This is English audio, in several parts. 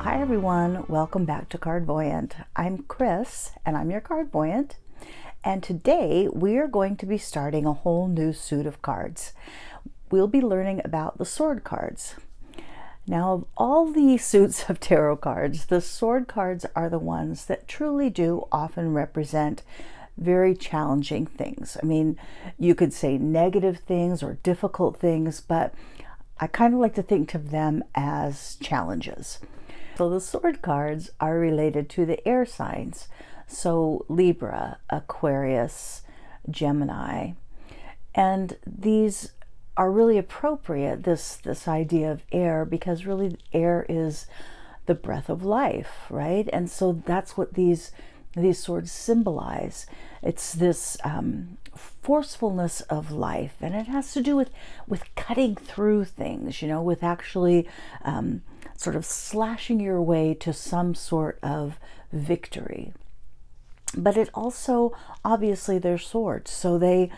Hi everyone, welcome back to Cardvoyant. I'm Kris and I'm your Cardvoyant, and today we are going to be starting a whole new suit of cards. We'll be learning about the sword cards. Now, of all the suits of tarot cards, the sword cards are the ones that truly do often represent very challenging things. I mean, you could say negative things or difficult things, but I kind of like to think of them as challenges. So the sword cards are related to the air signs. So Libra, Aquarius, Gemini. And these are really appropriate, this idea of air, because really air is the breath of life, right? And so that's what these swords symbolize. It's this forcefulness of life, and it has to do with cutting through things, you know, with actually sort of slashing your way to some sort of victory. But it also, obviously, they're swords, so they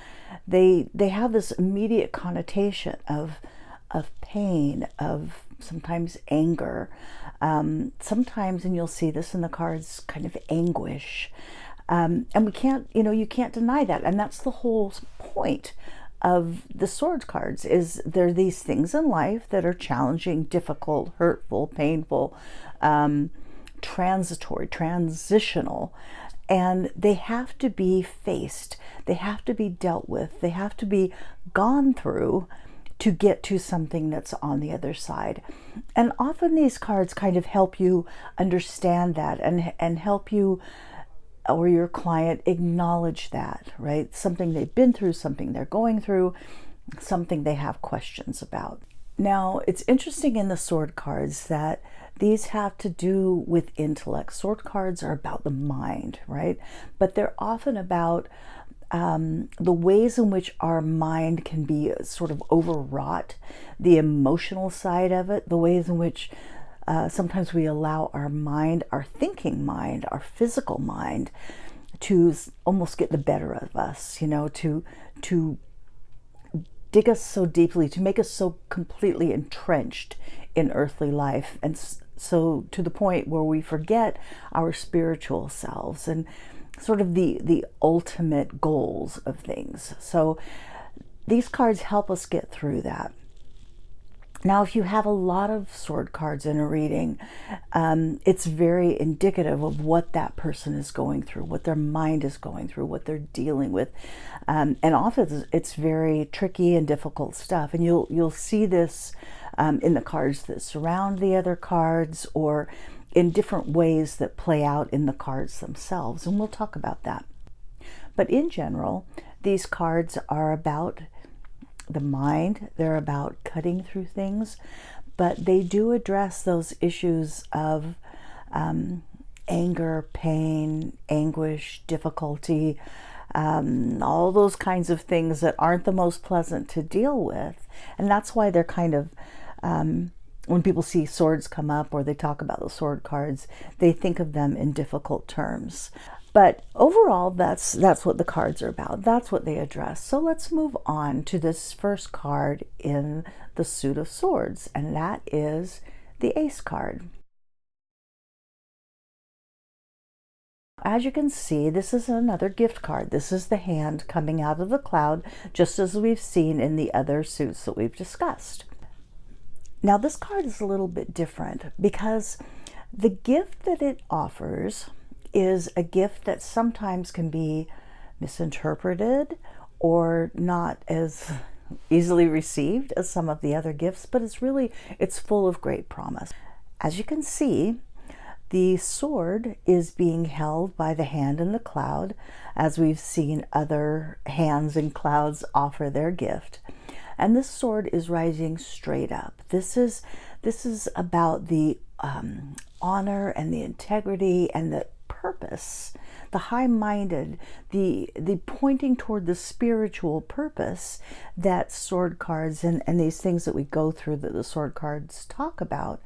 have this immediate connotation of pain, of sometimes anger, sometimes, and you'll see this in the cards, kind of anguish, and we can't, you can't deny that, and that's the whole point of the sword cards. Is there these things in life that are challenging, difficult, hurtful, painful, transitory, transitional, and they have to be faced, they have to be dealt with, they have to be gone through to get to something that's on the other side. And often these cards kind of help you understand that and help you or your client acknowledge that, right? Something they've been through, something they're going through, something they have questions about. Now, it's interesting in the sword cards that these have to do with intellect. Sword cards are about the mind, right? But they're often about the ways in which our mind can be sort of overwrought, the emotional side of it, the ways in which sometimes we allow our mind, our thinking mind, our physical mind to almost get the better of us, to dig us so deeply, to make us so completely entrenched in earthly life. And so to the point where we forget our spiritual selves and sort of the ultimate goals of things. So these cards help us get through that. Now, if you have a lot of sword cards in a reading, it's very indicative of what that person is going through, what their mind is going through, what they're dealing with. And often it's very tricky and difficult stuff. And you'll see this in the cards that surround the other cards, or in different ways that play out in the cards themselves. And we'll talk about that. But in general, these cards are about the mind, they're about cutting through things, but they do address those issues of anger, pain, anguish, difficulty, all those kinds of things that aren't the most pleasant to deal with. And that's why they're kind of, when people see swords come up or they talk about the sword cards, they think of them in difficult terms. But overall, that's what the cards are about. That's what they address. So let's move on to this first card in the suit of swords, and that is the Ace card. As you can see, this is another gift card. This is the hand coming out of the cloud, just as we've seen in the other suits that we've discussed. Now, this card is a little bit different because the gift that it offers is a gift that sometimes can be misinterpreted or not as easily received as some of the other gifts, but it's full of great promise. As you can see, the sword is being held by the hand in the cloud, as we've seen other hands in clouds offer their gift. And this sword is rising straight up. This is about the honor and the integrity and the purpose, the high-minded, the pointing toward the spiritual purpose that sword cards and these things that we go through that the sword cards talk about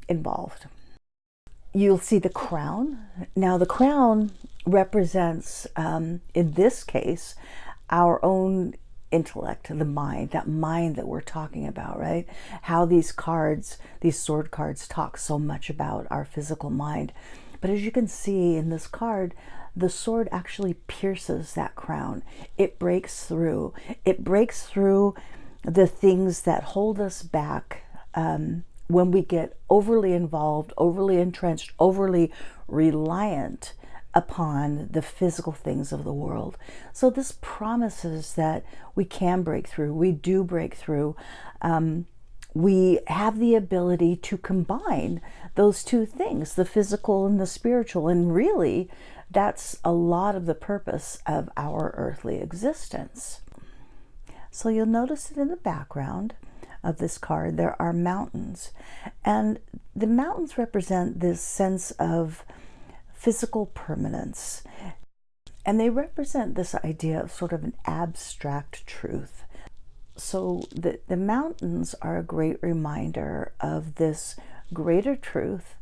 involved. You'll see the crown. Now, the crown represents, in this case, our own intellect, the mind, that mind that we're talking about, right? How these cards, these sword cards, talk so much about our physical mind. But as you can see in this card, the sword actually pierces that crown. It breaks through. It breaks through the things that hold us back when we get overly involved, overly entrenched, overly reliant upon the physical things of the world. So this promises that we can break through. We do break through. We have the ability to combine those two things, the physical and the spiritual. And really, that's a lot of the purpose of our earthly existence. So you'll notice that in the background of this card, there are mountains. And the mountains represent this sense of physical permanence. And they represent this idea of sort of an abstract truth. So the mountains are a great reminder of this greater truth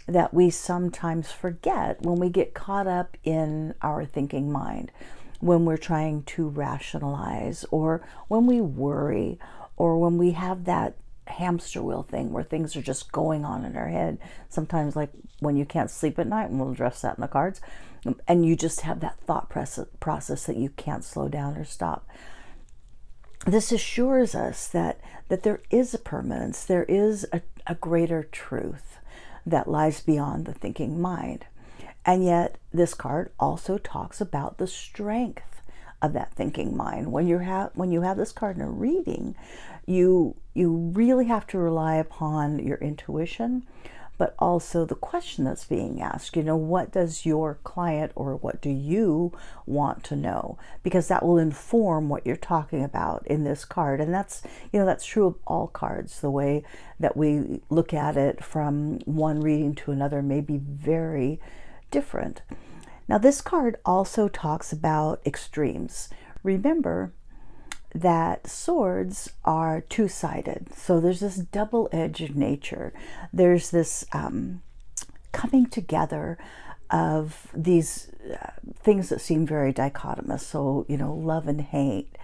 that we sometimes forget when we get caught up in our thinking mind, when we're trying to rationalize, or when we worry, or when we have that hamster wheel thing where things are just going on in our head. Sometimes, like when you can't sleep at night, and we'll address that in the cards, and you just have that thought process that you can't slow down or stop. This assures us that there is a permanence, there is a greater truth that lies beyond the thinking mind. And yet this card also talks about the strength of that thinking mind. When you have this card in a reading, you really have to rely upon your intuition, but also the question that's being asked. What does your client, or what do you want to know? Because that will inform what you're talking about in this card. And that's true of all cards. The way that we look at it from one reading to another may be very different. Now, this card also talks about extremes. Remember that swords are two-sided. So there's this double-edged nature. There's this coming together of these things that seem very dichotomous. So, love and hate,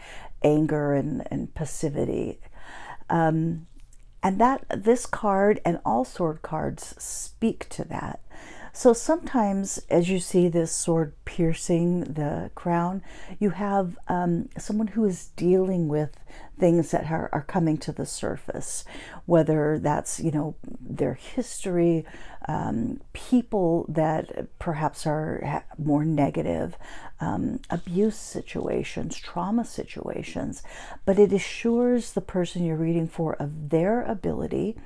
anger and passivity. And that this card and all sword cards speak to that. So sometimes, as you see this sword piercing the crown, you have someone who is dealing with things that are coming to the surface, whether that's, their history, people that perhaps are more negative, abuse situations, trauma situations. But it assures the person you're reading for of their ability,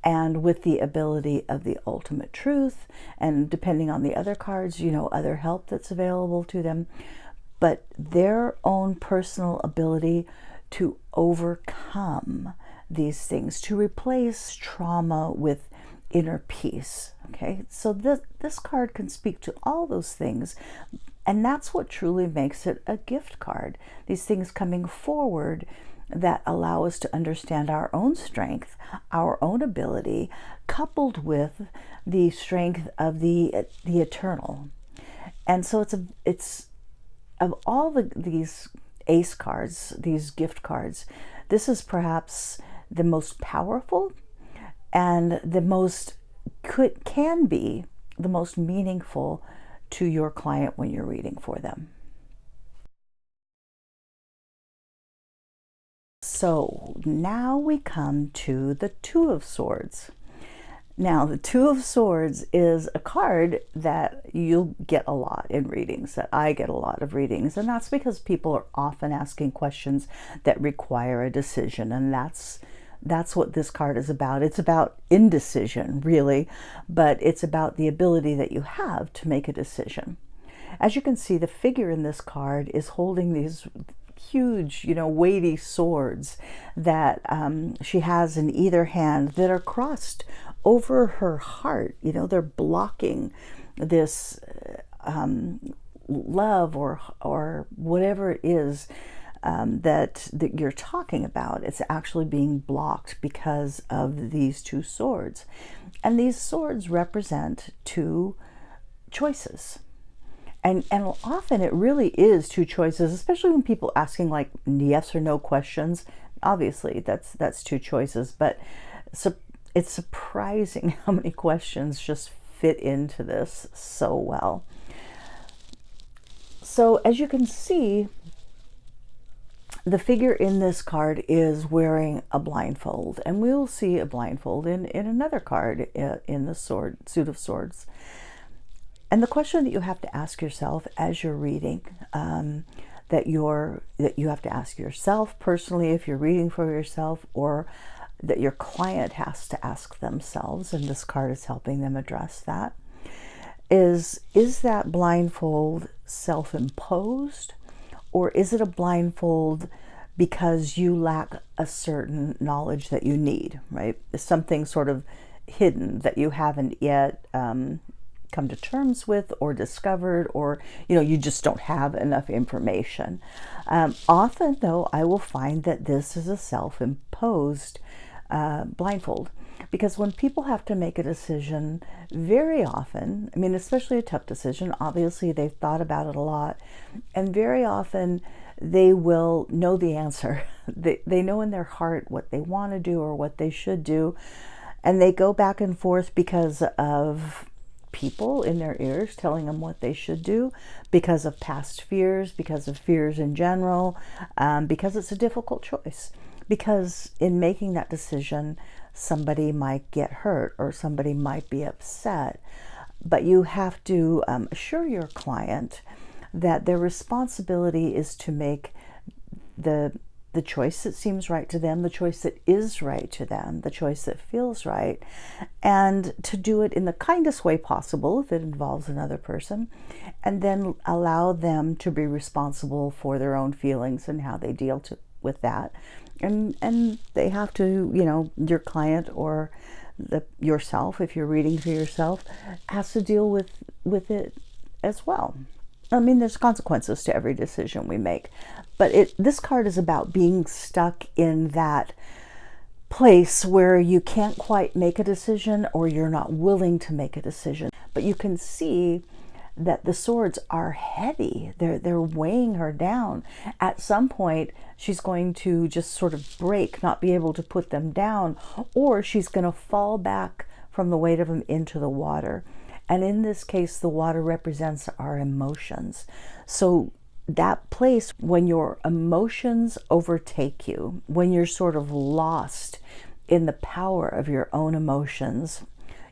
and with the ability of the ultimate truth, and depending on the other cards, other help that's available to them, but their own personal ability to overcome these things, to replace trauma with inner peace. Okay, so this card can speak to all those things, and that's what truly makes it a gift card. These things coming forward that allow us to understand our own strength, our own ability, coupled with the strength of the eternal. And so it's of all these ace cards, these gift cards, this is perhaps the most powerful and can be the most meaningful to your client when you're reading for them. So now we come to the Two of Swords. Now, the Two of Swords is a card that you'll get a lot in readings, that I get a lot of readings, and that's because people are often asking questions that require a decision, and that's what this card is about. It's about indecision, really, but it's about the ability that you have to make a decision. As you can see, the figure in this card is holding these huge, weighty swords that she has in either hand that are crossed over her heart. They're blocking this love or whatever it is that you're talking about. It's actually being blocked because of these two swords. And these swords represent two choices. And often it really is two choices, especially when people asking like yes or no questions. Obviously, that's two choices, but so it's surprising how many questions just fit into this so well. So as you can see, the figure in this card is wearing a blindfold, and we'll see a blindfold in another card in the suit of swords. And the question that you have to ask yourself as you're reading, that you have to ask yourself personally if you're reading for yourself, or that your client has to ask themselves, and this card is helping them address that, is that blindfold self-imposed, or is it a blindfold because you lack a certain knowledge that you need, right? Something sort of hidden that you haven't yet come to terms with or discovered, or you just don't have enough information. Often though, I will find that this is a self-imposed blindfold, because when people have to make a decision, very often, I mean, especially a tough decision, obviously they've thought about it a lot, and very often they will know the answer. They know in their heart what they want to do or what they should do, and they go back and forth because of people in their ears telling them what they should do, because of past fears, because of fears in general, because it's a difficult choice. Because in making that decision, somebody might get hurt or somebody might be upset. But you have to assure your client that their responsibility is to make the choice that seems right to them, the choice that is right to them, the choice that feels right, and to do it in the kindest way possible if it involves another person, and then allow them to be responsible for their own feelings and how they deal with that. And they have to, your client or yourself, if you're reading for yourself, has to deal with it as well. I mean, there's consequences to every decision we make, but this card is about being stuck in that place where you can't quite make a decision, or you're not willing to make a decision. But you can see that the swords are heavy. They're weighing her down. At some point, she's going to just sort of break, not be able to put them down, or she's going to fall back from the weight of them into the water. And in this case, the water represents our emotions. So that place when your emotions overtake you, when you're sort of lost in the power of your own emotions,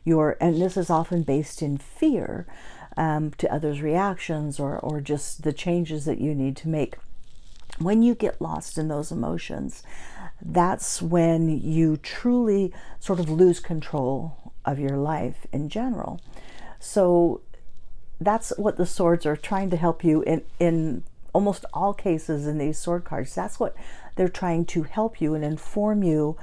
and this is often based in fear, to others' reactions, or just the changes that you need to make. When you get lost in those emotions, that's when you truly sort of lose control of your life in general. So that's what the swords are trying to help you in almost all cases in these sword cards. That's what they're trying to help you and inform you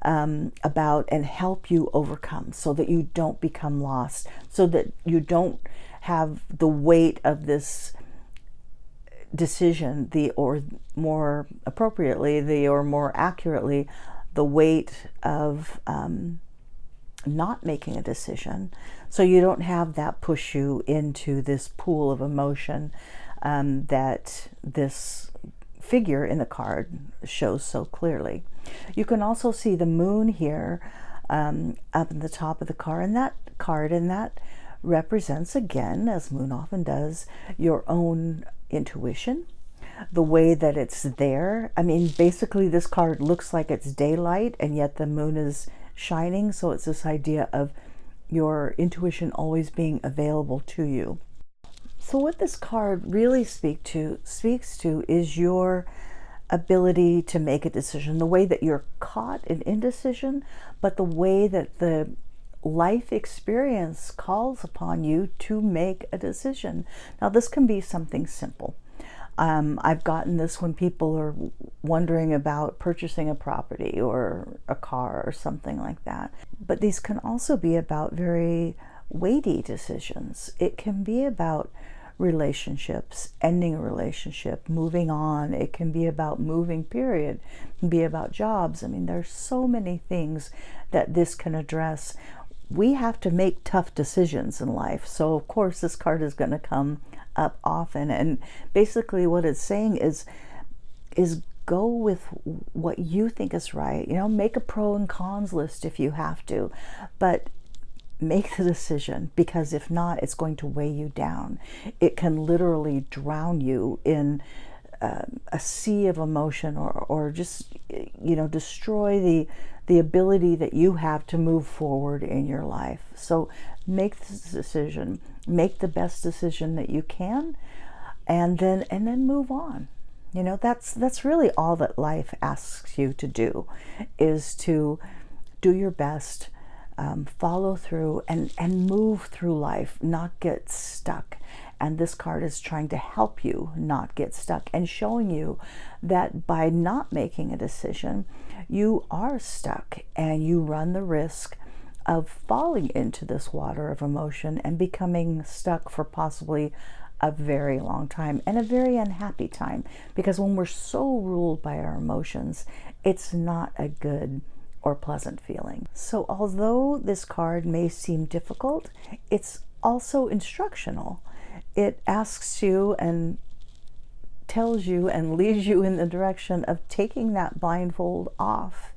about, and help you overcome, so that you don't become lost, so that you don't have the weight of this decision, or more accurately, the weight of not making a decision. So you don't have that push you into this pool of emotion that this figure in the card shows so clearly. You can also see the moon here up in the top of the card, and that represents, again, as moon often does, your own intuition, the way that it's there. I mean, basically this card looks like it's daylight, and yet the moon is shining. So it's this idea of your intuition always being available to you. So what this card really speaks to is your ability to make a decision, the way that you're caught in indecision, but the way that the life experience calls upon you to make a decision. Now, this can be something simple. I've gotten this when people are wondering about purchasing a property or a car or something like that. But these can also be about very weighty decisions. It can be about relationships, ending a relationship, moving on. It can be about moving, period. It can be about jobs. I mean, there's so many things that this can address. We have to make tough decisions in life. So of course this card is going to come up often. And basically what it's saying is go with what you think is right. You know, make a pro and cons list if you have to, but make the decision, because if not, it's going to weigh you down. It can literally drown you in a sea of emotion, or just, you know, destroy the ability that you have to move forward in your life. So make this decision, make the best decision that you can, and then move on. You know, that's really all that life asks you to do, is to do your best, follow through, and move through life, not get stuck. And this card is trying to help you not get stuck, and showing you that by not making a decision, you are stuck, and you run the risk of falling into this water of emotion and becoming stuck for possibly a very long time, and a very unhappy time, because when we're so ruled by our emotions, it's not a good or pleasant feeling. So although this card may seem difficult, it's also instructional. It asks you and tells you and leads you in the direction of taking that blindfold off,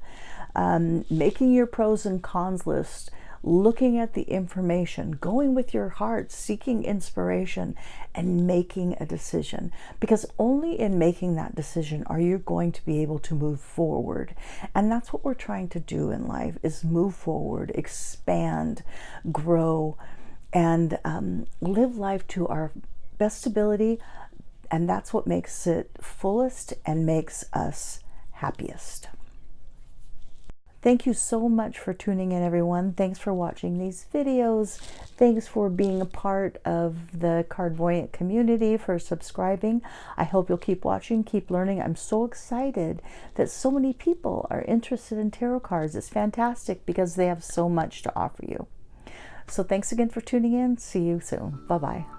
making your pros and cons list, looking at the information, going with your heart, seeking inspiration, and making a decision. Because only in making that decision are you going to be able to move forward. And that's what we're trying to do in life, is move forward, expand, grow, and live life to our best ability. And that's what makes it fullest and makes us happiest. Thank you so much for tuning in, everyone. Thanks for watching these videos. Thanks for being a part of the Cardvoyant community, for subscribing. I hope you'll keep watching, keep learning. I'm so excited that so many people are interested in tarot cards. It's fantastic because they have so much to offer you. So thanks again for tuning in. See you soon. Bye-bye.